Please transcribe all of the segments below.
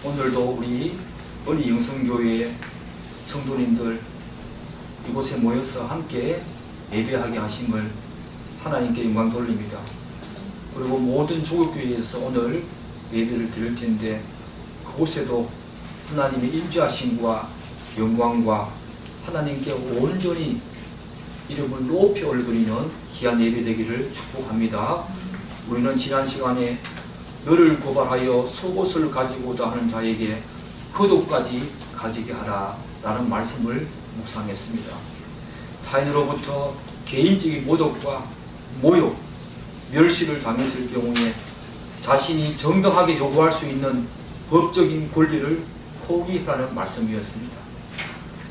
오늘도 우리 은희 영성교회의 성도님들 이곳에 모여서 함께 예배하게 하심을 하나님께 영광 돌립니다. 그리고 모든 조국교회에서 오늘 예배를 드릴 텐데 그곳에도 하나님의 임재하심과 영광과 하나님께 온전히 이름을 높이 올려드리는 귀한 예배 되기를 축복합니다. 우리는 지난 시간에 너를 고발하여 속옷을 가지고자 하는 자에게 겉옷까지 가지게 하라 라는 말씀을 묵상했습니다. 타인으로부터 개인적인 모독과 모욕, 멸시를 당했을 경우에 자신이 정당하게 요구할 수 있는 법적인 권리를 포기하라는 말씀이었습니다.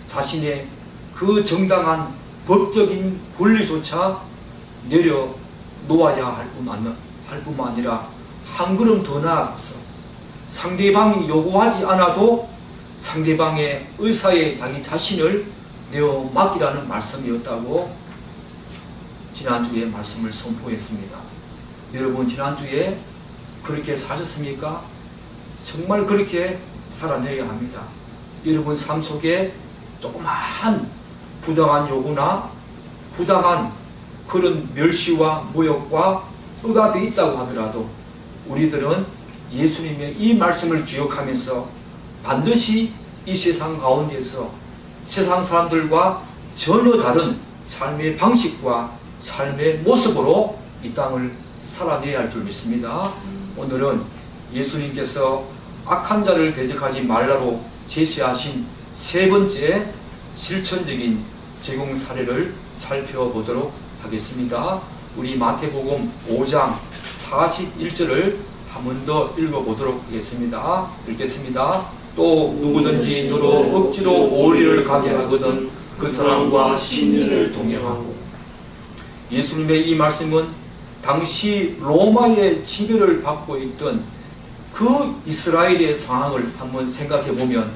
자신의 그 정당한 법적인 권리조차 내려놓아야 할 뿐만 아니라 한 걸음 더 나아가서 상대방이 요구하지 않아도 상대방의 의사에 자기 자신을 내어 맡기라는 말씀이었다고 지난주에 말씀을 선포했습니다. 여러분 지난주에 그렇게 사셨습니까? 정말 그렇게 살아내야 합니다. 여러분 삶 속에 조그마한 부당한 요구나 부당한 그런 멸시와 모욕과 억압이 있다고 하더라도 우리들은 예수님의 이 말씀을 기억하면서 반드시 이 세상 가운데서 세상 사람들과 전혀 다른 삶의 방식과 삶의 모습으로 이 땅을 살아내야 할 줄 믿습니다. 오늘은 예수님께서 악한 자를 대적하지 말라로 제시하신 세 번째 실천적인 적용 사례를 살펴보도록 하겠습니다. 우리 마태복음 5장 41절을 한 번 더 읽어보도록 하겠습니다. 읽겠습니다. 또 누구든지 너로 억지로 오리를 가게 하거든 그 사람과 심리를 동행하고. 예수님의 이 말씀은 당시 로마의 지배를 받고 있던 그 이스라엘의 상황을 한번 생각해 보면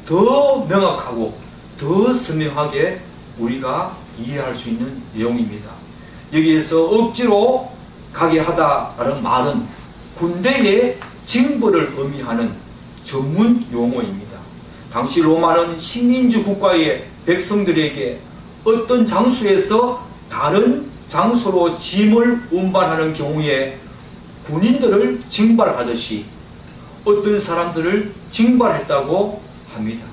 더 명확하고 더 선명하게 우리가 이해할 수 있는 내용입니다. 여기에서 억지로 가게 하다라는 말은 군대의 징벌을 의미하는 전문 용어입니다. 당시 로마는 식민지 국가의 백성들에게 어떤 장소에서 다른 장소로 짐을 운반하는 경우에 군인들을 징발하듯이 어떤 사람들을 징발했다고 합니다.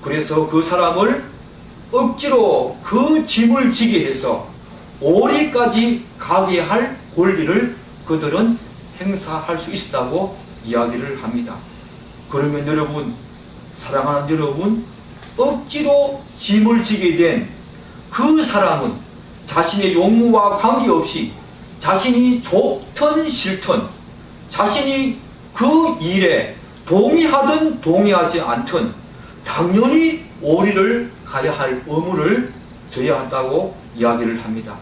그래서 그 사람을 억지로 그 짐을 지게 해서 오리까지 가게 할 권리를 그들은 행사할 수 있다고 이야기를 합니다. 그러면 여러분, 사랑하는 여러분, 억지로 짐을 지게 된 그 사람은 자신의 용무와 관계없이 자신이 좋든 싫든 자신이 그 일에 동의하든 동의하지 않든 당연히 오리를 가야 할 의무를 져야 한다고 이야기를 합니다.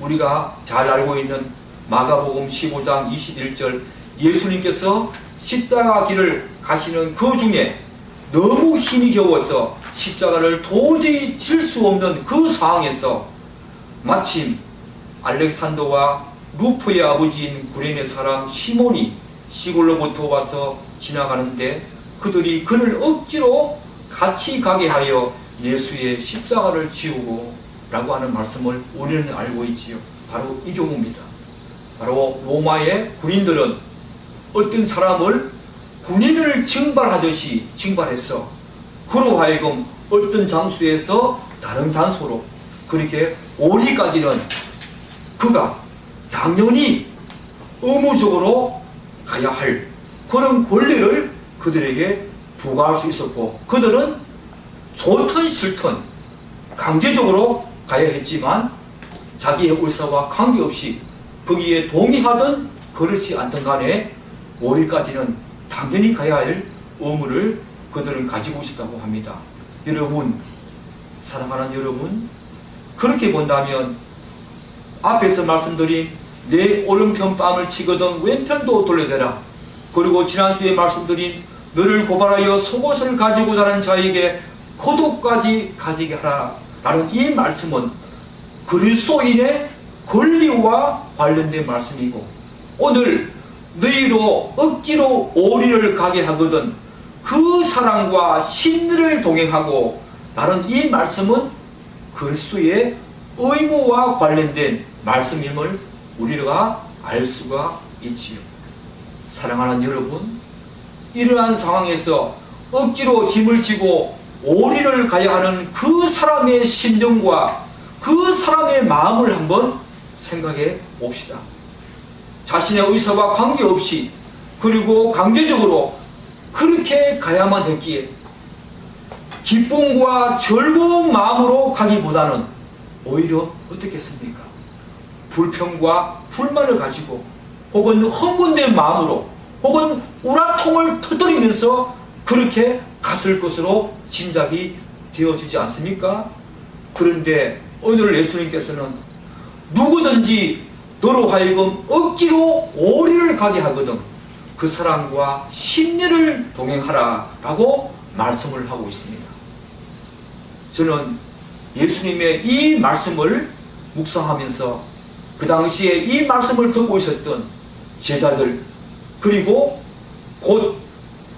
우리가 잘 알고 있는 마가복음 15장 21절 예수님께서 십자가 길을 가시는 그 중에 너무 힘이 겨워서 십자가를 도저히 질 수 없는 그 상황에서 마침 알렉산더와 루프의 아버지인 구레네 사람 시몬이 시골로부터 와서 지나가는데 그들이 그를 억지로 같이 가게 하여 예수의 십자가를 지우고 라고 하는 말씀을 우리는 알고 있지요. 바로 이 경우입니다. 바로 로마의 군인들은 어떤 사람을 군인을 징발하듯이 징발했어. 그로 하여금 어떤 장소에서 다른 장소로 그렇게 오리까지는 그가 당연히 의무적으로 가야 할 그런 권리를 그들에게 부과할 수 있었고 그들은 좋든 싫든 강제적으로 가야 했지만 자기의 의사와 관계없이 거기에 동의하든 그렇지 않든 간에 오리까지는 당연히 가야 할 의무를 그들은 가지고 있었다고 합니다. 여러분, 사랑하는 여러분, 그렇게 본다면 앞에서 말씀드린 내 오른편 뺨을 치거든 왼편도 돌려대라. 그리고 지난주에 말씀드린 너를 고발하여 속옷을 가지고 자는 자에게 겉옷까지 가지게 하라 라는 이 말씀은 그리스도인의 권리와 관련된 말씀이고 오늘 너희로 억지로 오리를 가게 하거든 그 사랑과 심리를 동행하고, 나는 이 말씀은 그리스도의 의무와 관련된 말씀임을 우리가 알 수가 있지요. 사랑하는 여러분, 이러한 상황에서 억지로 짐을 지고 오리를 가야 하는 그 사람의 심정과 그 사람의 마음을 한번 생각해 봅시다. 자신의 의사와 관계없이, 그리고 강제적으로 그렇게 가야만 했기에 기쁨과 즐거운 마음으로 가기보다는 오히려 어떻겠습니까? 불평과 불만을 가지고, 혹은 흥분된 마음으로, 혹은 우라통을 터뜨리면서 그렇게 갔을 것으로 짐작이 되어지지 않습니까? 그런데 오늘 예수님께서는 누구든지 너로 하여금 억지로 오리를 가게 하거든 그 사람과 심리를 동행하라 라고 말씀을 하고 있습니다. 저는 예수님의 이 말씀을 묵상하면서 그 당시에 이 말씀을 듣고 있었던 제자들, 그리고 곧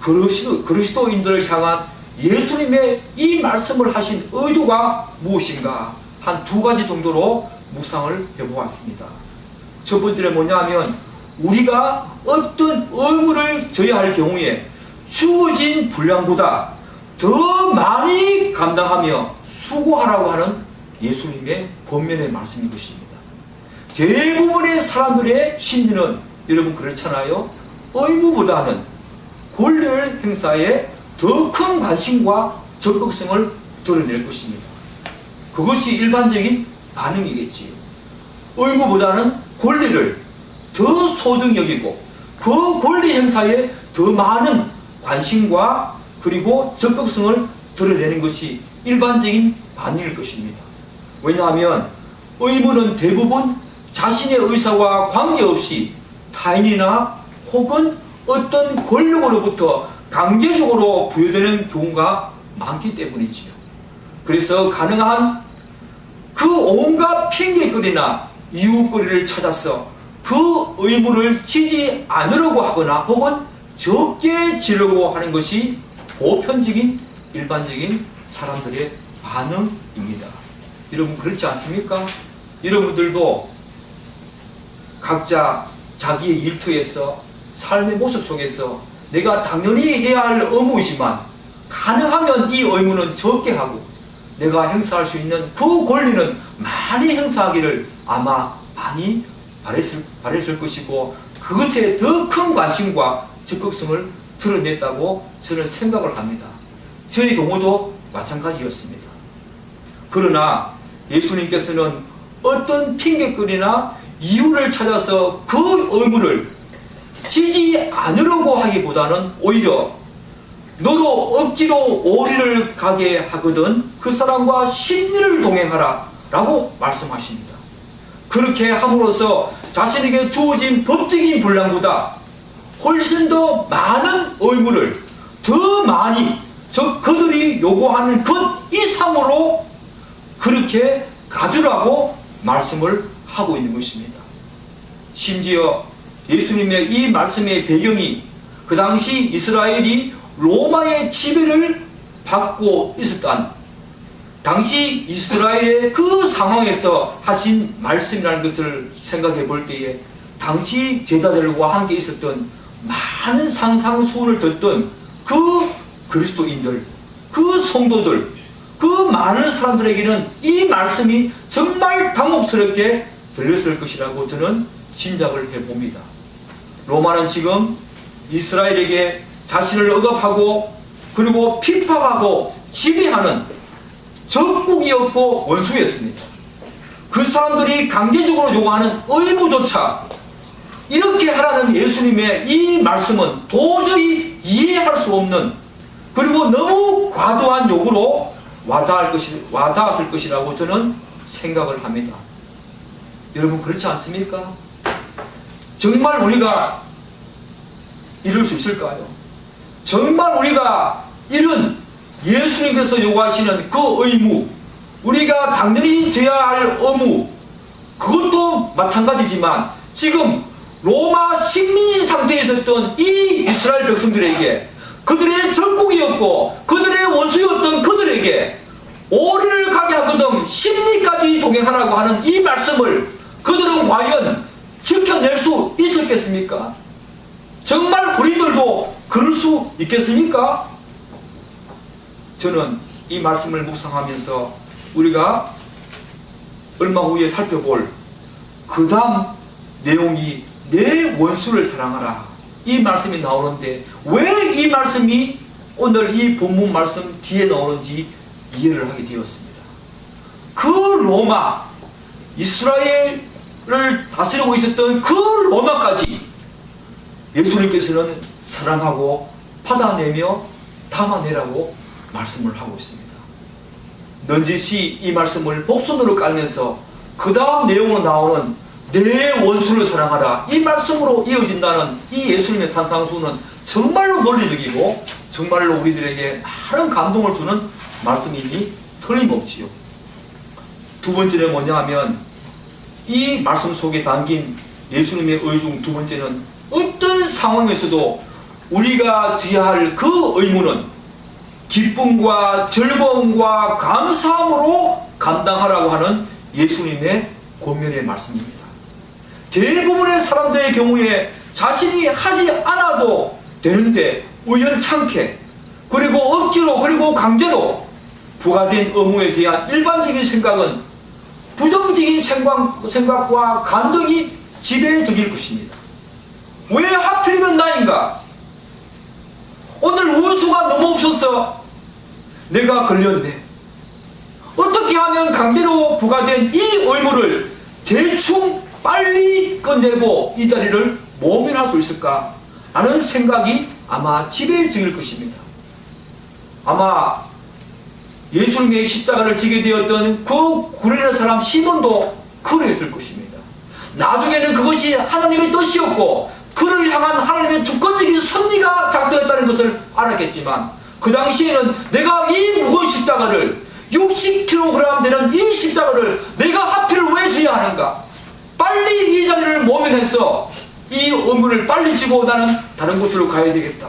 그리스도인들을 향한 예수님의 이 말씀을 하신 의도가 무엇인가 한 두 가지 정도로 묵상을 해보았습니다. 첫 번째는 뭐냐면, 우리가 어떤 의무를 져야 할 경우에 주어진 분량보다 더 많이 감당하며 수고하라고 하는 예수님의 권면의 말씀인 것입니다. 대부분의 사람들의 심리는 여러분 그렇잖아요. 의무보다는 권리를 행사에 더 큰 관심과 적극성을 드러낼 것입니다. 그것이 일반적인 반응이겠지요. 의무보다는 권리를 더 소중히 여기고 그 권리 행사에 더 많은 관심과 그리고 적극성을 드러내는 것이 일반적인 반응일 것입니다. 왜냐하면 의무는 대부분 자신의 의사와 관계없이 타인이나 혹은 어떤 권력으로부터 강제적으로 부여되는 경우가 많기 때문이지요. 그래서 가능한 그 온갖 핑계거리나 이유거리를 찾아서 그 의무를 지지 않으려고 하거나 혹은 적게 지려고 하는 것이 보편적인 일반적인 사람들의 반응입니다. 여러분 그렇지 않습니까? 여러분들도 각자 자기의 일터에서 삶의 모습 속에서 내가 당연히 해야 할 의무이지만 가능하면 이 의무는 적게 하고 내가 행사할 수 있는 그 권리는 많이 행사하기를 아마 많이 바랬을 것이고, 그것에 더 큰 관심과 적극성을 드러냈다고 저는 생각을 합니다. 저의 경우도 마찬가지였습니다. 그러나 예수님께서는 어떤 핑계거리나 이유를 찾아서 그 의무를 지지 않으려고 하기보다는 오히려 너로 억지로 오리를 가게 하거든 그 사람과 심리를 동행하라 라고 말씀하십니다. 그렇게 함으로써 자신에게 주어진 법적인 분량보다 훨씬 더 많은 의무를 더 많이, 즉 그들이 요구하는 것 이상으로 그렇게 가주라고 말씀을 하고 있는 것입니다. 심지어 예수님의 이 말씀의 배경이 그 당시 이스라엘이 로마의 지배를 받고 있었던 당시 이스라엘의 그 상황에서 하신 말씀이라는 것을 생각해 볼 때에 당시 제자들과 함께 있었던 많은 상상수훈을 듣던 그 그리스도인들, 그 성도들, 그 많은 사람들에게는 이 말씀이 정말 당혹스럽게 들렸을 것이라고 저는 짐작을 해봅니다. 로마는 지금 이스라엘에게 자신을 억압하고 그리고 핍박하고 지배하는 적국이었고 원수였습니다. 그 사람들이 강제적으로 요구하는 의무조차 이렇게 하라는 예수님의 이 말씀은 도저히 이해할 수 없는, 그리고 너무 과도한 요구로 와닿았을 것이라고 저는 생각을 합니다. 여러분 그렇지 않습니까? 정말 우리가 이룰 수 있을까요? 정말 우리가 이런 예수님께서 요구하시는 그 의무, 우리가 당연히 져야 할 의무, 그것도 마찬가지지만 지금 로마 식민 상태에 있었던 이 이스라엘 백성들에게 그들의 적국이었고 그들의 원수였던 그들에게 오리를 가게 하거든 심리까지 동행하라고 하는 이 말씀을 그들은 과연 지켜낼 수 있었겠습니까? 정말 우리들도 그럴 수 있겠습니까? 저는 이 말씀을 묵상하면서 우리가 얼마 후에 살펴볼 그 다음 내용이 내 원수를 사랑하라 이 말씀이 나오는데 왜 이 말씀이 오늘 이 본문 말씀 뒤에 나오는지 이해를 하게 되었습니다. 그 로마 이스라엘을 다스리고 있었던 그 로마까지 예수님께서는 사랑하고 받아내며 담아내라고 말씀을 하고 있습니다. 넌지시 이 말씀을 복선으로 깔면서 그 다음 내용으로 나오는 내 원수를 사랑하라 이 말씀으로 이어진다는 이 예수님의 산상수는 정말로 논리적이고 정말로 우리들에게 많은 감동을 주는 말씀이니 틀림없지요. 두 번째는 뭐냐 하면 이 말씀 속에 담긴 예수님의 의 중 두 번째는 어떤 상황에서도 우리가 져야 할 그 의무는 기쁨과 즐거움과 감사함으로 감당하라고 하는 예수님의 권면의 말씀입니다. 대부분의 사람들의 경우에 자신이 하지 않아도 되는데 우연찮게 그리고 억지로 그리고 강제로 부과된 의무에 대한 일반적인 생각은 부정적인 생각과 감정이 지배적일 것입니다. 왜 하필이면 나인가? 오늘 원수가 너무 없어서 내가 걸렸네. 어떻게 하면 강제로 부과된 이 의무를 대충 빨리 끝내고 이 자리를 모면할 수 있을까 하는 생각이 아마 지배적일 것입니다. 아마 예수님의 십자가를 지게 되었던 그 구레네 사람 시몬도 그러했을 것입니다. 나중에는 그것이 하나님의 뜻이었고 그를 향한 하나님의 주권적인 섭리가 작동했다는 것을 알았겠지만 그 당시에는 내가 이 무거운 십자가를 60kg 되는 이 십자가를 내가 하필 왜 져야 하는가? 빨리 이 자리를 모면해서 이 의무를 빨리 지고 나는 다른 곳으로 가야 되겠다.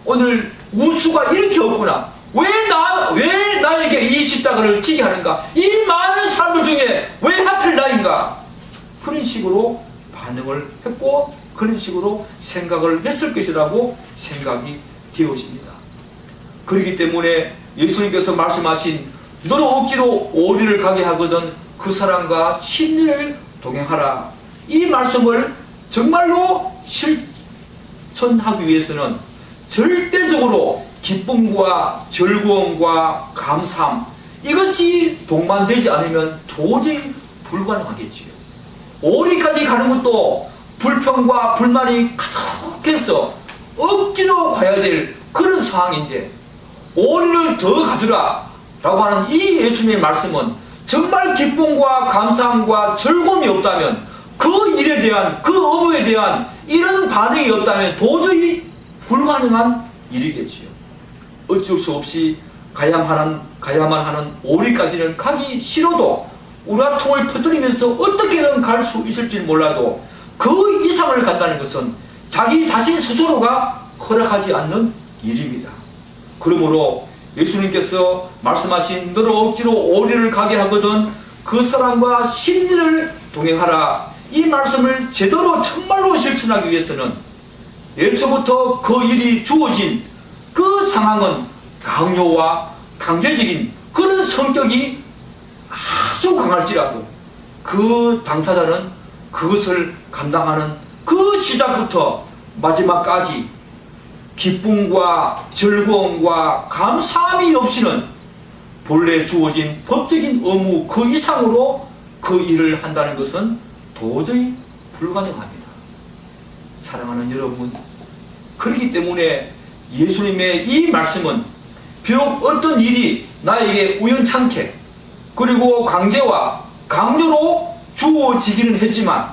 오늘 원수가 이렇게 없구나. 왜 나에게 이 십자가를 지게 하는가? 이 많은 사람들 중에 왜 하필 나인가? 그런 식으로 반응을 했고 그런 식으로 생각을 했을 것이라고 생각이 되어집니다. 그렇기 때문에 예수님께서 말씀하신 너로 억지로 오리를 가게 하거든 그 사람과 심리를 동행하라. 이 말씀을 정말로 실천하기 위해서는 절대적으로 기쁨과 즐거움과 감사함 이것이 동반되지 않으면 도저히 불가능하겠지요. 오리까지 가는 것도 불평과 불만이 가득해서 억지로 가야 될 그런 상황인데 오리를 더 가주라 라고 하는 이 예수님의 말씀은 정말 기쁨과 감사함과 즐거움이 없다면 그 일에 대한 그 의무에 대한 이런 반응이 없다면 도저히 불가능한 일이겠지요. 어쩔 수 없이 가야만 하는 오리까지는 가기 싫어도 우라통을 터뜨리면서 어떻게든 갈 수 있을지 몰라도 그 이상을 간다는 것은 자기 자신 스스로가 허락하지 않는 일입니다. 그러므로 예수님께서 말씀하신 너로 억지로 오리를 가게 하거든 그 사람과 심리를 동행하라. 이 말씀을 제대로 정말로 실천하기 위해서는 애초부터 그 일이 주어진 그 상황은 강요와 강제적인 그런 성격이 아주 강할지라도 그 당사자는 그것을 감당하는 그 시작부터 마지막까지 기쁨과 즐거움과 감사함이 없이는 본래 주어진 법적인 의무 그 이상으로 그 일을 한다는 것은 도저히 불가능합니다. 사랑하는 여러분, 그렇기 때문에 예수님의 이 말씀은 비록 어떤 일이 나에게 우연찮게 그리고 강제와 강요로 주어지기는 했지만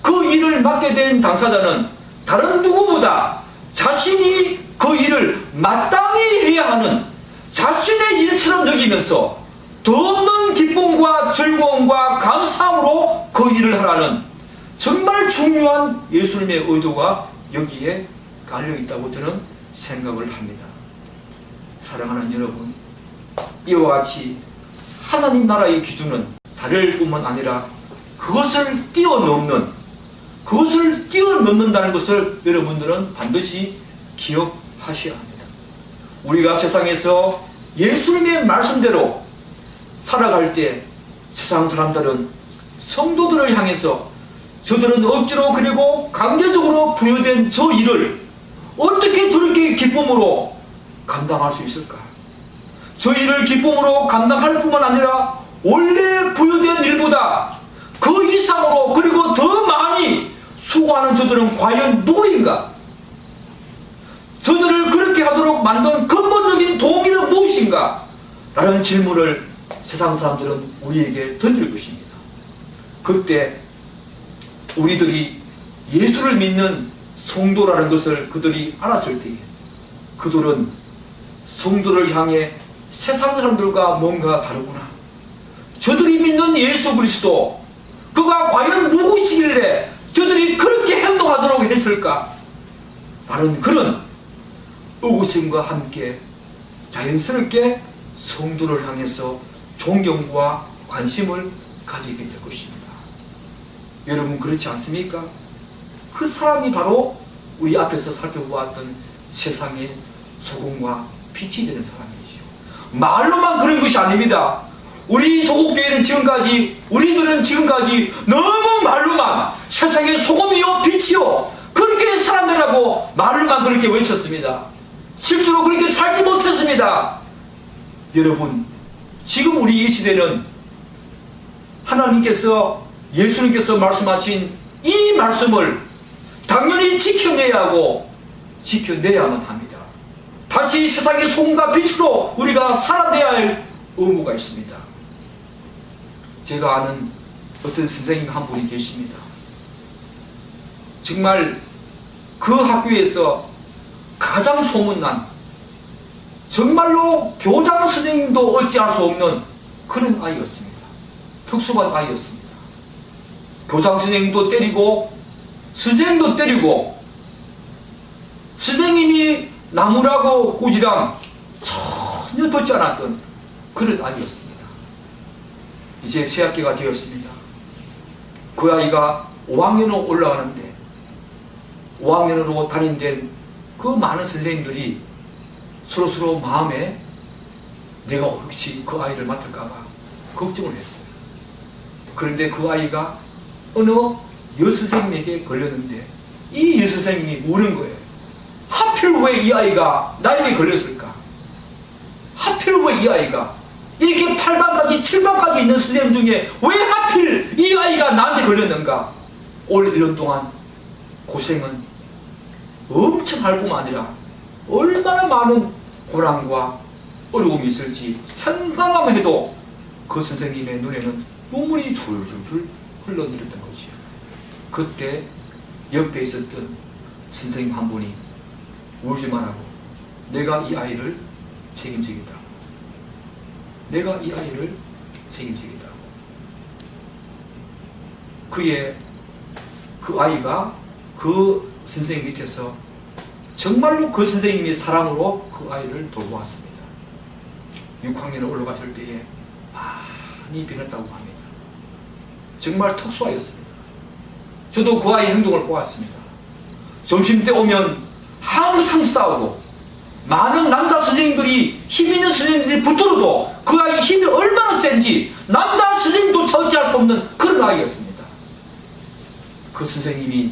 그 일을 맡게 된 당사자는 다른 누구보다 자신이 그 일을 마땅히 해야 하는 자신의 일처럼 여기면서 더 없는 기쁨과 즐거움과 감사함으로 그 일을 하라는 정말 중요한 예수님의 의도가 여기에 깔려있다고 저는 생각을 합니다. 사랑하는 여러분, 이와 같이 하나님 나라의 기준은 다를 뿐만 아니라 그것을 뛰어넘는다는 것을 여러분들은 반드시 기억하셔야 합니다. 우리가 세상에서 예수님의 말씀대로 살아갈 때 세상 사람들은 성도들을 향해서 저들은 억지로 그리고 강제적으로 부여된 저 일을 어떻게 저렇게 기쁨으로 감당할 수 있을까? 저 일을 기쁨으로 감당할 뿐만 아니라 원래 부여된 일보다 그 이상으로 그리고 더 많이 수고하는 저들은 과연 누구인가? 저들을 그렇게 하도록 만든 근본적인 동기는 무엇인가? 라는 질문을 세상 사람들은 우리에게 던질 것입니다. 그때 우리들이 예수를 믿는 성도라는 것을 그들이 알았을 때에 그들은 성도를 향해 세상 사람들과 뭔가 다르구나. 저들이 믿는 예수 그리스도, 그가 과연 누구시길래 저들이 그렇게 행동하도록 했을까? 라는 그런 의구심과 함께 자연스럽게 성도를 향해서 존경과 관심을 가지게 될 것입니다. 여러분, 그렇지 않습니까? 그 사람이 바로 우리 앞에서 살펴보았던 세상의 소금과 빛이 되는 사람이지요. 말로만 그런 것이 아닙니다. 우리 조국교회는 우리들은 지금까지 너무 말로만 세상의 소금이요 빛이요 그렇게 사람들하고 말을만 그렇게 외쳤습니다. 실제로 그렇게 살지 못했습니다. 여러분, 지금 우리 이 시대는 예수님께서 말씀하신 이 말씀을 당연히 지켜내야 하고 지켜내야만 합니다. 다시 세상의 소금과 빛으로 우리가 살아내야 할 의무가 있습니다. 제가 아는 어떤 선생님 한 분이 계십니다. 정말 그 학교에서 가장 소문난, 정말로 교장 선생님도 어찌할 수 없는 그런 아이였습니다. 특수반 아이였습니다. 교장 선생님도 때리고 선생님도 때리고 선생님이 나무라고 꾸지람 전혀 듣지 않았던 그런 아이였습니다. 이제 새학기가 되었습니다. 그 아이가 5학년으로 올라가는데 5학년으로 담임된 그 많은 선생님들이 서로 마음에 내가 혹시 그 아이를 맡을까봐 걱정을 했어요. 그런데 그 아이가 어느 여선생님에게 걸렸는데 이 여선생님이 우는 거예요. 하필 왜 이 아이가 나에게 걸렸을까? 하필 왜 이 아이가 이렇게 8반까지 7반까지 있는 선생님 중에 왜 하필 이 아이가 나한테 걸렸는가? 올 1년 동안 고생은 엄청 할 뿐만 아니라 얼마나 많은 고난과 어려움이 있을지 생각만 해도 그 선생님의 눈에는 눈물이 줄줄줄 흘러내렸던 거지요. 그때 옆에 있었던 선생님 한 분이 울지 말라고, 내가 이 아이를 책임지겠다고. 내가 이 아이를 책임지겠다고. 그 아이가 그 선생님 밑에서 정말로 그 선생님이 사랑으로 그 아이를 돌보았습니다. 6학년에 올라갔을 때에 많이 변했다고 합니다. 정말 특수아였습니다. 저도 그 아이의 행동을 보았습니다. 점심때 오면 항상 싸우고 많은 남자 선생님들이, 힘 있는 선생님들이 붙들어도 그 아이 힘이 얼마나 센지 남자 선생님도 처치할 수 없는 그런 아이였습니다. 그 선생님이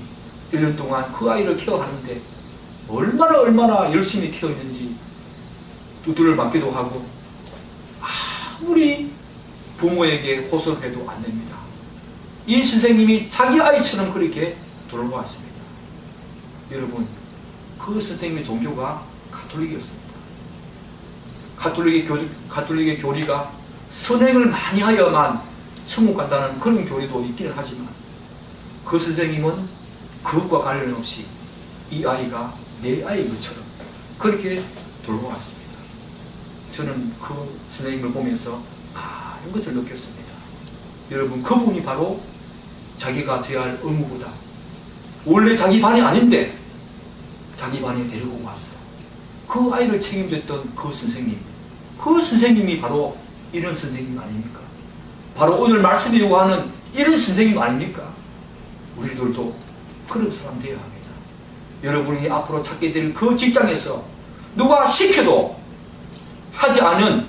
1년 동안 그 아이를 케어하는데 얼마나 열심히 케어했는지 두드려 맞기도 하고 아무리 부모에게 호소를 해도 안 됩니다. 이 선생님이 자기 아이처럼 그렇게 돌보았습니다. 여러분, 그 선생님의 종교가 가톨릭이었습니다. 가톨릭의 교리가 선행을 많이 하여만 천국 간다는 그런 교리도 있기는 하지만 그 선생님은 그것과 관련 없이 이 아이가 내 아이인 것처럼 그렇게 돌보았습니다. 저는 그 선생님을 보면서 많은 것을 느꼈습니다. 여러분, 그분이 바로 자기가 져야 할 의무보다 원래 자기 반이 아닌데 자기 반에 데리고 왔어. 그 아이를 책임졌던 그 선생님이 바로 이런 선생님 아닙니까? 바로 오늘 말씀이 요구하는 이런 선생님 아닙니까? 우리들도 그런 사람 되어야 합니다. 여러분이 앞으로 찾게 될 그 직장에서 누가 시켜도 하지 않은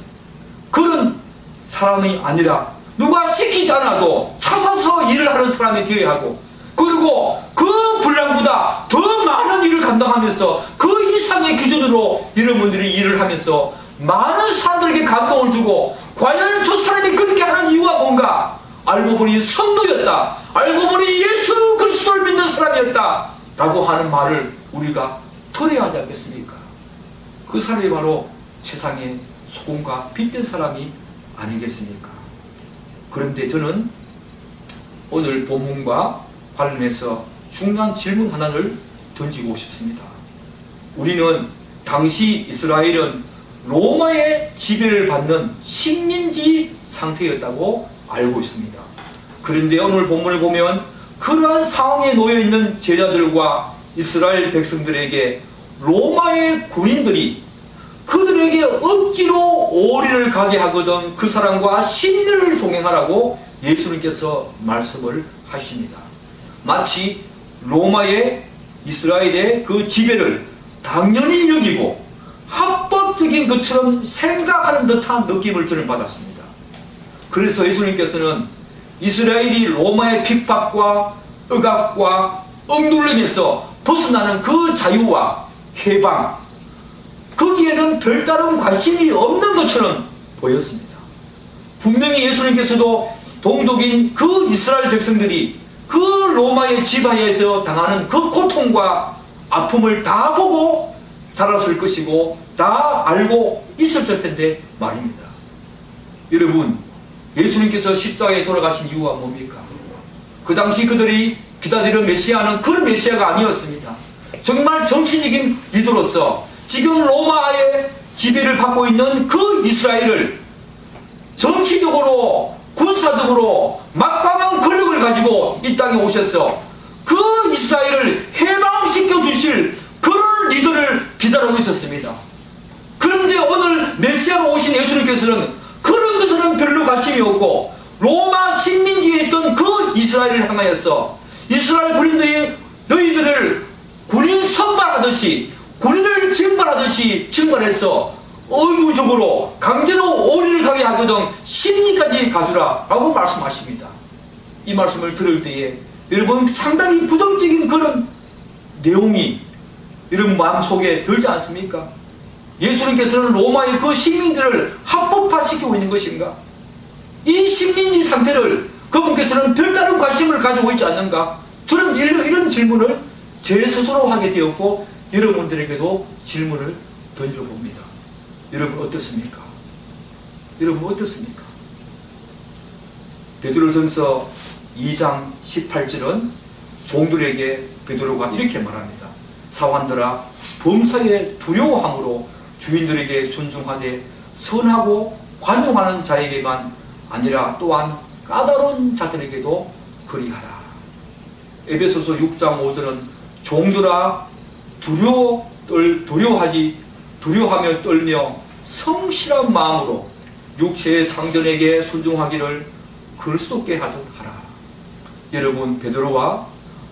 그런 사람이 아니라 누가 시키지 않아도 찾아서 일을 하는 사람이 되어야 하고, 그리고 그 분량보다 더 많은 일을 감당하면서 그 이상의 기준으로 여러분들이 일을 하면서 많은 사람들에게 감동을 주고, 과연 저 사람이 그렇게 하는 이유가 뭔가? 알고 보니 성도였다, 알고 보니 예수 그리스도를 믿는 사람이었다 라고 하는 말을 우리가 들어야 하지 않겠습니까? 그 사람이 바로 세상의 소금과 빛된 사람이 아니겠습니까? 그런데 저는 오늘 본문과 관련해서 중요한 질문 하나를 던지고 싶습니다. 우리는 당시 이스라엘은 로마의 지배를 받는 식민지 상태였다고 알고 있습니다. 그런데 오늘 본문을 보면 그러한 상황에 놓여있는 제자들과 이스라엘 백성들에게 로마의 군인들이 그들에게 억지로 오리를 가게 하거든 그 사람과 10년을 동행하라고 예수님께서 말씀을 하십니다. 마치 로마의 이스라엘의 그 지배를 당연히 여기고 합법적인 것처럼 생각하는 듯한 느낌을 저는 받았습니다. 그래서 예수님께서는 이스라엘이 로마의 핍박과 억압과 억눌림에서 벗어나는 그 자유와 해방, 거기에는 별다른 관심이 없는 것처럼 보였습니다. 분명히 예수님께서도 동족인 그 이스라엘 백성들이 그 로마의 지배하에서 당하는 그 고통과 아픔을 다 보고 자랐을 것이고 다 알고 있었을 텐데 말입니다. 여러분, 예수님께서 십자가에 돌아가신 이유가 뭡니까? 그 당시 그들이 기다리는 메시아는 그런 메시아가 아니었습니다. 정말 정치적인 리더로서 지금 로마의 지배를 받고 있는 그 이스라엘을 정치적으로 군사적으로 막강한 권력을 가지고 이 땅에 오셔서 그 이스라엘을 해방시켜 주실 그런 리더를 기다리고 있었습니다. 그런데 오늘 메시아로 오신 예수님께서는 그런 것은 별로 관심이 없고 로마 식민지에 있던 그 이스라엘을 향하여서 이스라엘 군인들이 너희들을 군인 선발하듯이 군인을 징발하듯이 징발해서 의무적으로 강제로 오리를 가게 하거든 10리까지 가주라 라고 말씀하십니다. 이 말씀을 들을 때에 여러분 상당히 부정적인 그런 내용이 여러분 마음속에 들지 않습니까? 예수님께서는 로마의 그 식민들을 합법화시키고 있는 것인가? 이 식민지 상태를 그분께서는 별다른 관심을 가지고 있지 않는가? 저는 이런 질문을 제 스스로 하게 되었고 여러분들에게도 질문을 던져봅니다. 여러분 어떻습니까? 여러분 어떻습니까? 베드로전서 2장 18절은 종들에게 베드로가 이렇게 말합니다. 사환들아 범사에 두려워함으로 주인들에게 순종하되 선하고 관용하는 자에게만 아니라 또한 까다로운 자들에게도 그리하라. 에베소서 6장 5절은 종들아 두려워하며 떨며 성실한 마음으로 육체의 상전에게 순종하기를 그리스도께 하듯 하라. 여러분 베드로와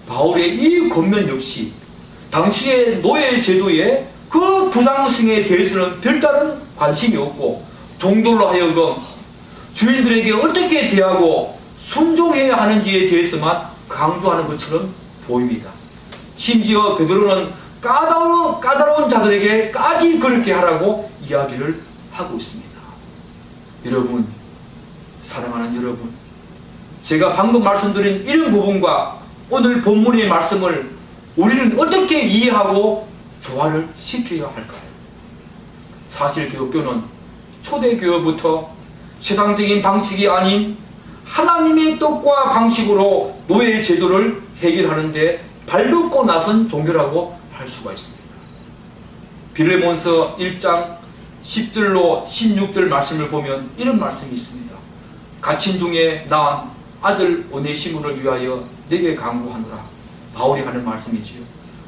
바울의 이 권면 역시 당시의 노예 제도의 그 부당성에 대해서는 별다른 관심이 없고 종들로 하여금 주인들에게 어떻게 대하고 순종해야 하는지에 대해서만 강조하는 것처럼 보입니다. 심지어 베드로는 까다로운 자들에게까지 그렇게 하라고 이야기를 하고 있습니다. 여러분, 사랑하는 여러분, 제가 방금 말씀드린 이런 부분과 오늘 본문의 말씀을 우리는 어떻게 이해하고 조화를 시켜야 할까요? 사실 기독교는 초대교회부터 세상적인 방식이 아닌 하나님의 뜻과 방식으로 노예 제도를 해결하는데 발벗고 나선 종교라고 할 수가 있습니다. 빌레몬서 1장 10절로 16절 말씀을 보면 이런 말씀이 있습니다. 갇힌 중에 낳은 아들 오네시모를 위하여 내게 강구하노라. 바울이 하는 말씀이지요.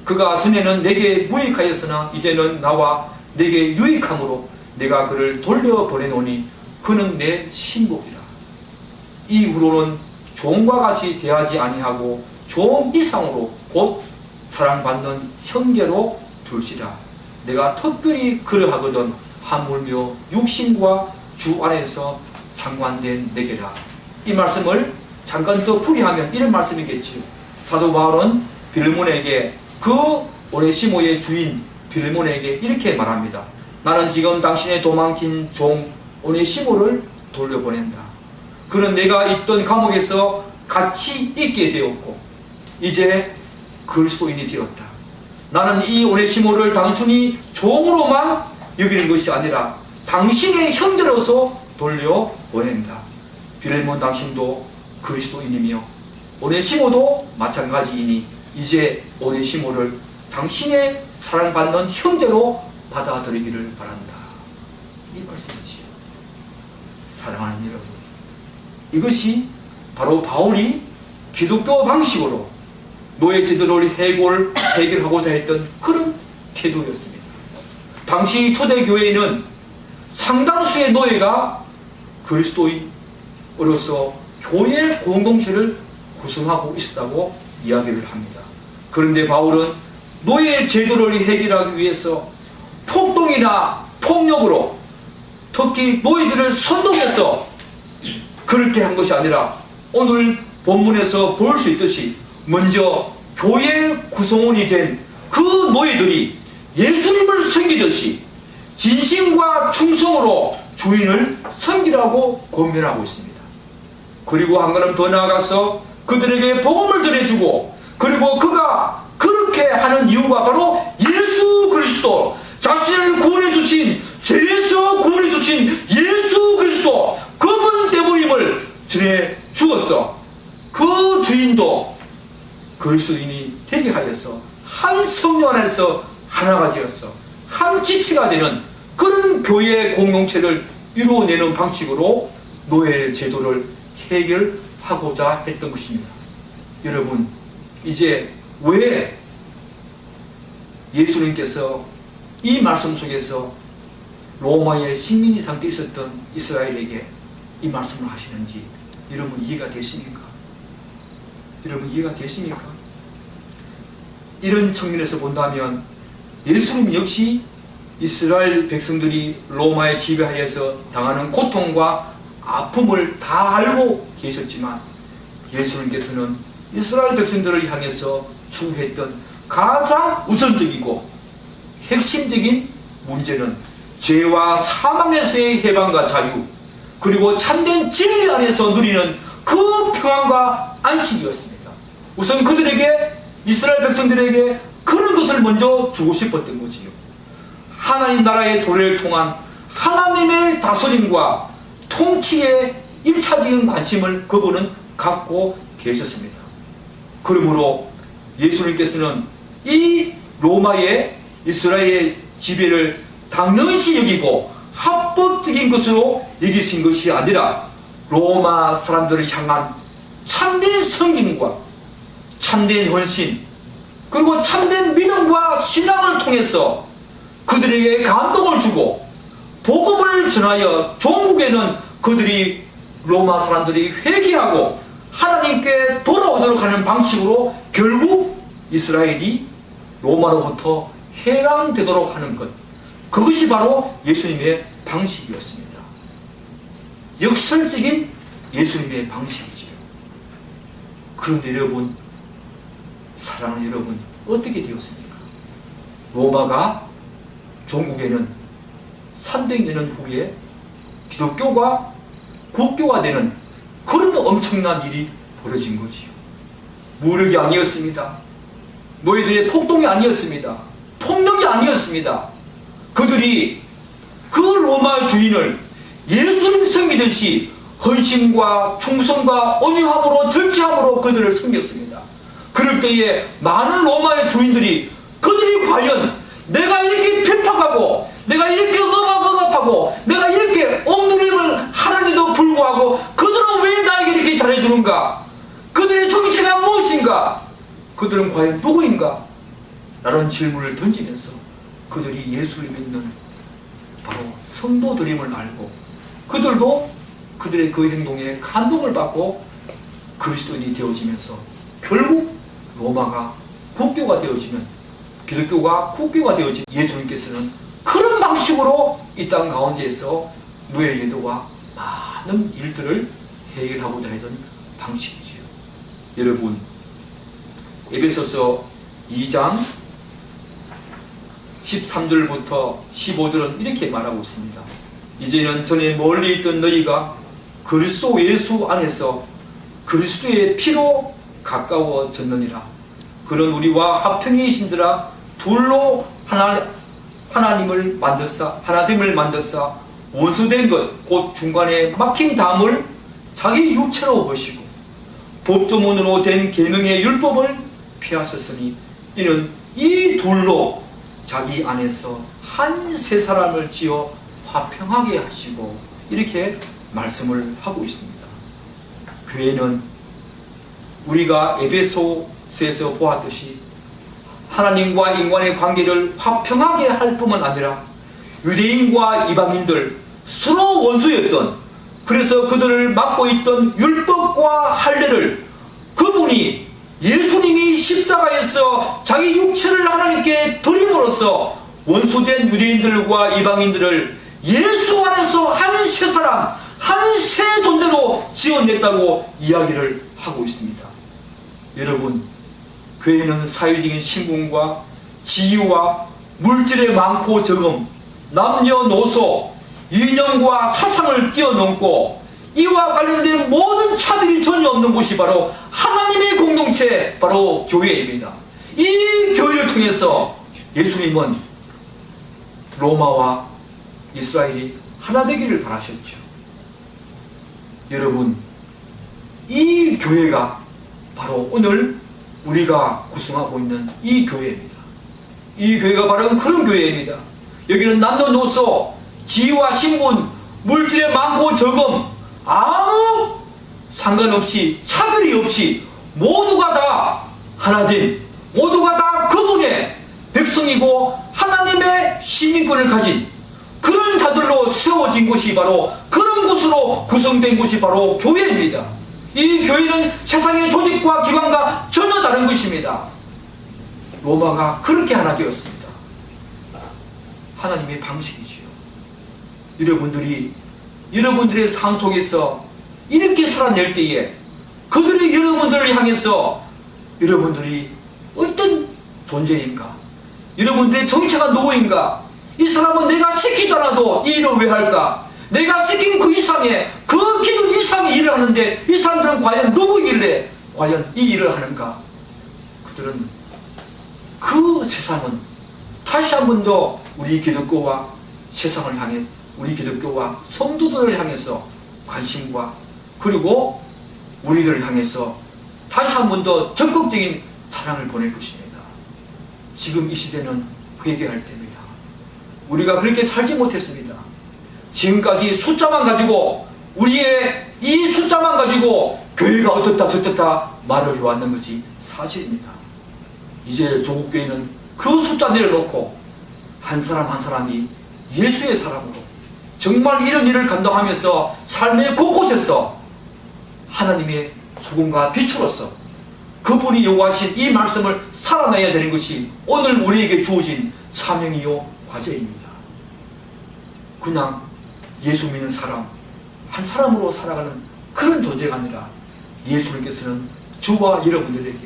그가 전에는 내게 무익하였으나 이제는 나와 내게 유익함으로 내가 그를 돌려보내노니 그는 내 신복이라. 이후로는 종과 같이 대하지 아니하고 종 이상으로 곧 사랑받는 형제로 둘지라. 내가 특별히 그러하거든 하물며 육신과 주 안에서 상관된 내게라. 이 말씀을 잠깐 더 풀이하면 이런 말씀이겠지요. 사도 바울은 빌레몬에게, 그 오네시모의 주인 빌레몬에게 이렇게 말합니다. 나는 지금 당신의 도망친 종 오네시모를 돌려보낸다. 그는 내가 있던 감옥에서 같이 있게 되었고 이제 그리스도인이 되었다. 나는 이 오네시모를 단순히 종으로만 여기는 것이 아니라 당신의 형제로서 돌려보낸다. 빌레몬 당신도 그리스도인이며 오네시모도 마찬가지이니 이제 오네시모를 당신의 사랑받는 형제로 받아들이기를 바란다. 이 말씀이지요. 사랑하는 여러분, 이것이 바로 바울이 기독교 방식으로 노예 제도를 해결하고자 했던 그런 태도였습니다. 당시 초대교회에는 상당수의 노예가 그리스도인으로서 교회 공동체를 구성하고 있었다고 이야기를 합니다. 그런데 바울은 노예 제도를 해결하기 위해서 폭동이나 폭력으로, 특히 노예들을 선동해서 그렇게 한 것이 아니라 오늘 본문에서 볼 수 있듯이 먼저 교회 구성원이 된 그 노예들이 예수님을 섬기듯이 진심과 충성으로 주인을 섬기라고 권면하고 있습니다. 그리고 한 걸음 더 나아가서 그들에게 복음을 전해주고, 그리고 그가 그렇게 하는 이유가 바로 예수 그리스도, 자신을 구원해주신, 죄에서 구원해주신 예수 그리스도, 그분 때문임을 전해주었어. 그 주인도 그리스도인이 되게 하여서 한 성령 안에서 하나가 되었어. 한 지체가 되는 그런 교회 공동체를 이루어내는 방식으로 노예 제도를 해결하고자 했던 것입니다. 여러분, 이제 왜 예수님께서 이 말씀 속에서 로마의 식민지 상태에 있었던 이스라엘에게 이 말씀을 하시는지 여러분 이해가 되십니까? 여러분 이해가 되십니까? 이런 측면에서 본다면 예수님 역시 이스라엘 백성들이 로마의 지배하에서 당하는 고통과 아픔을 다 알고 계셨지만 예수님께서는 이스라엘 백성들을 향해서 추구했던 가장 우선적이고 핵심적인 문제는 죄와 사망에서의 해방과 자유, 그리고 참된 진리 안에서 누리는 그 평안과 안식이었습니다. 우선 그들에게, 이스라엘 백성들에게 그런 것을 먼저 주고 싶었던 거지요. 하나님 나라의 도래를 통한 하나님의 다스림과 통치에 일차적인 관심을 그분은 갖고 계셨습니다. 그러므로 예수님께서는 이 로마의 이스라엘의 지배를 당연시 여기고 합법적인 것으로 여기신 것이 아니라 로마 사람들을 향한 참된 섬김과 참된 헌신, 그리고 참된 믿음과 신앙을 통해서 그들에게 감동을 주고 복음을 전하여 종국에는 그들이, 로마 사람들이 회개하고 하나님께 돌아오도록 하는 방식으로 결국 이스라엘이 로마로부터 해방되도록 하는 것, 그것이 바로 예수님의 방식이었습니다. 역설적인 예수님의 방식이지요. 그런데 여러분, 사랑하는 여러분, 어떻게 되었습니까? 로마가 종국에는 300년 후에 기독교가 국교가 되는 그런 엄청난 일이 벌어진 거지요. 무력이 아니었습니다. 노예들의 폭동이 아니었습니다. 폭력이 아니었습니다. 그들이 그 로마의 주인을 예수님 섬기듯이 헌신과 충성과 온유함으로 절제함으로 그들을 섬겼습니다. 그럴 때에 많은 로마의 주인들이, 그들이 과연 내가 이렇게 핍박하고 내가 이렇게 억압하고 내가 이렇게 억누림을 하는데도 불구하고 그들은 왜 나에게 이렇게 잘해주는가? 그들의 정체가 무엇인가? 그들은 과연 누구인가? 라는 질문을 던지면서 그들이 예수를 믿는 바로 성도들임을 알고 그들도 그들의 그 행동에 감동을 받고 그리스도인이 되어지면서 결국 로마가 국교가 되어지면 기독교가 국교가 되어진 예수님께서는 그런 방식으로 이 땅 가운데에서 노예 제도와 많은 일들을 해결하고자 했던 방식이지요. 여러분, 에베소서 2장 13절부터 15절은 이렇게 말하고 있습니다. 이제는 전에 멀리 있던 너희가 그리스도 예수 안에서 그리스도의 피로 가까워졌느니라. 그런 우리와 화평이신들아 둘로 하나됨을 만드사 원수된 것 곧 중간에 막힌 담을 자기 육체로 버시고 법조문으로 된 계명의 율법을 피하셨으니 이는 이 둘로 자기 안에서 한 세 사람을 지어 화평하게 하시고 이렇게 말씀을 하고 있습니다. 교회는 우리가 에베소서에서 보았듯이 하나님과 인간의 관계를 화평하게 할 뿐만 아니라 유대인과 이방인들 서로 원수였던, 그래서 그들을 막고 있던 율법과 할례를 그분이 예수님이 십자가에서 자기 육체를 하나님께 드림으로써 원수된 유대인들과 이방인들을 예수 안에서 한 세 사람, 한 세 존재로 지어냈다고 이야기를 하고 있습니다. 여러분, 교회는 사회적인 신분과 지위와 물질의 많고 적음, 남녀노소, 이념과 사상을 뛰어넘고 이와 관련된 모든 차별이 전혀 없는 곳이 바로 하나님의 공동체, 바로 교회입니다. 이 교회를 통해서 예수님은 로마와 이스라엘이 하나 되기를 바라셨죠. 여러분, 이 교회가 바로 오늘 우리가 구성하고 있는 이 교회입니다. 이 교회가 바로 그런 교회입니다. 여기는 남녀노소, 지위와 신분, 물질의 많고 적음 아무 상관없이 차별이 없이 모두가 다 하나된, 모두가 다 그분의 백성이고 하나님의 시민권을 가진 그런 자들로 세워진 곳이 바로, 그런 곳으로 구성된 곳이 바로 교회입니다. 이 교회는 세상의 조직과 기관과 전혀 다른 것입니다. 로마가 그렇게 하나 되었습니다. 하나님의 방식이지요. 여러분들의 삶 속에서 이렇게 살아낼 때에 그들이 여러분들을 향해서 여러분들이 어떤 존재인가, 여러분들의 정체가 누구인가, 이 사람은 내가 시키지 않아도 이 일을 왜 할까, 내가 시킨 그 이상의, 그 기준 이상의 일을 하는데 이 사람들은 과연 누구길래 과연 이 일을 하는가. 그들은, 그 세상은 다시 한 번 더 우리 기독교와 세상을 향해, 우리 기독교와 성도들을 향해서 관심과, 그리고 우리들을 향해서 다시 한 번 더 적극적인 사랑을 보낼 것입니다. 지금 이 시대는 회개할 때입니다. 우리가 그렇게 살지 못했습니다. 지금까지 숫자만 가지고, 우리의 이 숫자만 가지고 교회가 어떻다 저떻다 말을 해왔는 것이 사실입니다. 이제 조국교회는 그 숫자 내려놓고 한 사람 한 사람이 예수의 사람으로 정말 이런 일을 감당하면서 삶의 곳곳에서 하나님의 소금과 빛으로서 그분이 요구하신 이 말씀을 살아내야 되는 것이 오늘 우리에게 주어진 사명이요 과제입니다. 그냥 예수 믿는 사람 한 사람으로 살아가는 그런 존재가 아니라 예수님께서는 저와 여러분들에게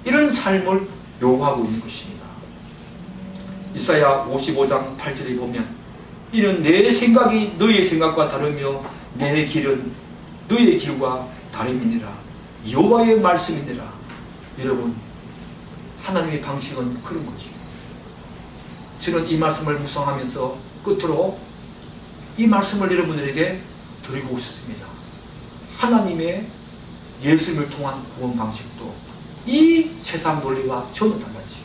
이런 삶을 요구하고 있는 것입니다. 이사야 55장 8절에 보면 이는 내 생각이 너희의 생각과 다르며 내 길은 너희의 길과 다름이니라. 여호와의 말씀이니라. 여러분, 하나님의 방식은 그런 거죠. 저는 이 말씀을 묵상하면서 끝으로 이 말씀을 여러분들에게 드리고 싶습니다. 하나님의 예수님을 통한 구원 방식도 이 세상 논리와 전혀 달라지요.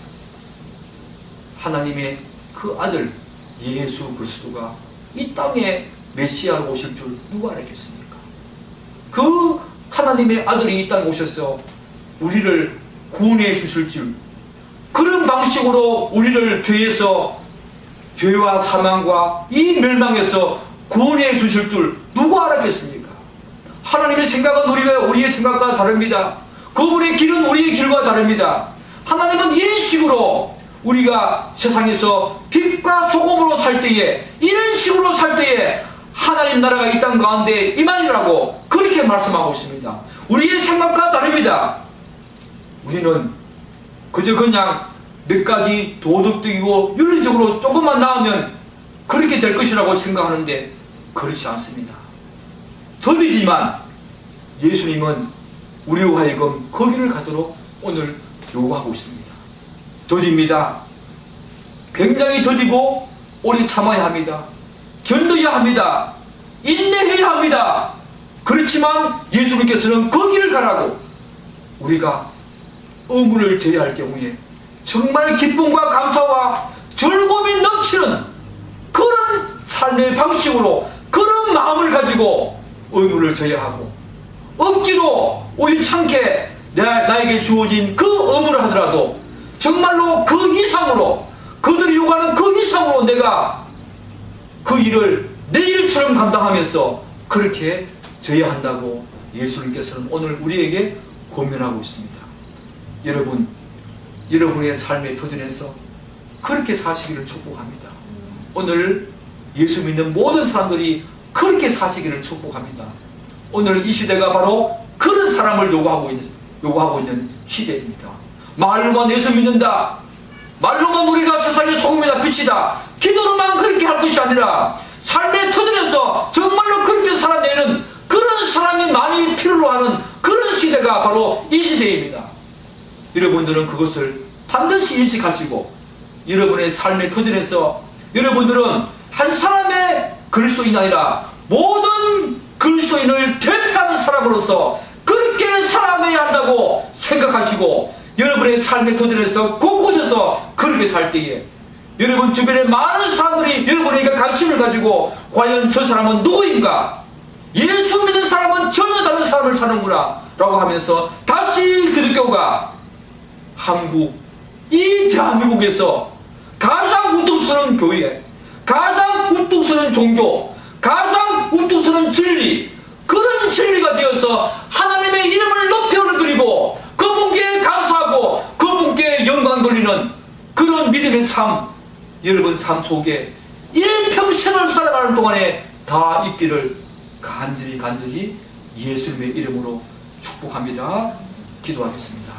하나님의 그 아들 예수 그리스도가 이 땅에 메시아로 오실 줄 누가 알았겠습니까? 그 하나님의 아들이 이 땅에 오셔서 우리를 구원해 주실 줄, 그런 방식으로 우리를 죄에서 죄와 사망과 이 멸망에서 구원해 주실 줄 누가 알았겠습니까? 하나님의 생각은 우리의 생각과 다릅니다. 그분의 길은 우리의 길과 다릅니다. 하나님은 이런 식으로 우리가 세상에서 빛과 소금으로 살 때에, 이런 식으로 살 때에 하나님 나라가 이 땅 가운데 임하리라고 그렇게 말씀하고 있습니다. 우리의 생각과 다릅니다. 우리는 그저 그냥 몇 가지 도덕적이고 윤리적으로 조금만 나으면 그렇게 될 것이라고 생각하는데 그렇지 않습니다. 더디지만 예수님은 우리와 하여금 거기를 가도록 오늘 요구하고 있습니다. 더딥니다. 굉장히 더디고 오래 참아야 합니다. 견뎌야 합니다. 인내해야 합니다. 그렇지만 예수님께서는 거기를 가라고, 우리가 의무를 져야 할 경우에 정말 기쁨과 감사와 즐거움이 넘치는 그런 삶의 방식으로, 그런 마음을 가지고 의무를 져야 하고, 억지로 우연찮게 나에게 주어진 그 의무를 하더라도 정말로 그 이상으로, 그들이 요구하는 그 이상으로 내가 그 일을 내 일처럼 감당하면서 그렇게 져야 한다고 예수님께서는 오늘 우리에게 권면하고 있습니다. 여러분, 여러분의 삶의 터전에서 그렇게 사시기를 축복합니다. 오늘 예수 믿는 모든 사람들이 그렇게 사시기를 축복합니다. 오늘 이 시대가 바로 그런 사람을 요구하고 있는 시대입니다. 말로만 예수 믿는다, 말로만 우리가 세상의 소금이다 빛이다, 기도로만 그렇게 할 것이 아니라 삶의 터전에서 정말로 그렇게 살아내는 그런 사람이 많이 필요로 하는 그런 시대가 바로 이 시대입니다. 여러분들은 그것을 반드시 인식하시고, 여러분의 삶의 터전에서 여러분들은 한 사람의 그리스도인이 아니라 모든 그리스도인을 대표하는 사람으로서 그렇게 살아내야 한다고 생각하시고, 여러분의 삶의 터전에서 곳곳에서 그렇게 살 때에 여러분 주변에 많은 사람들이 여러분에게 관심을 가지고 과연 저 사람은 누구인가, 예수 믿는 사람은 전혀 다른 삶을 사는구나 라고 하면서 다시 기독교가 한국, 이 대한민국에서 가장 우뚝서는 교회, 가장 우뚝서는 종교, 가장 우뚝서는 진리, 그런 진리가 되어서 하나님의 이름을 높이 올려드리고 그분께 감사하고 그분께 영광 돌리는 그런 믿음의 삶, 여러분 삶 속에 일평생을 살아가는 동안에 다 있기를 간절히 예수님의 이름으로 축복합니다. 기도하겠습니다.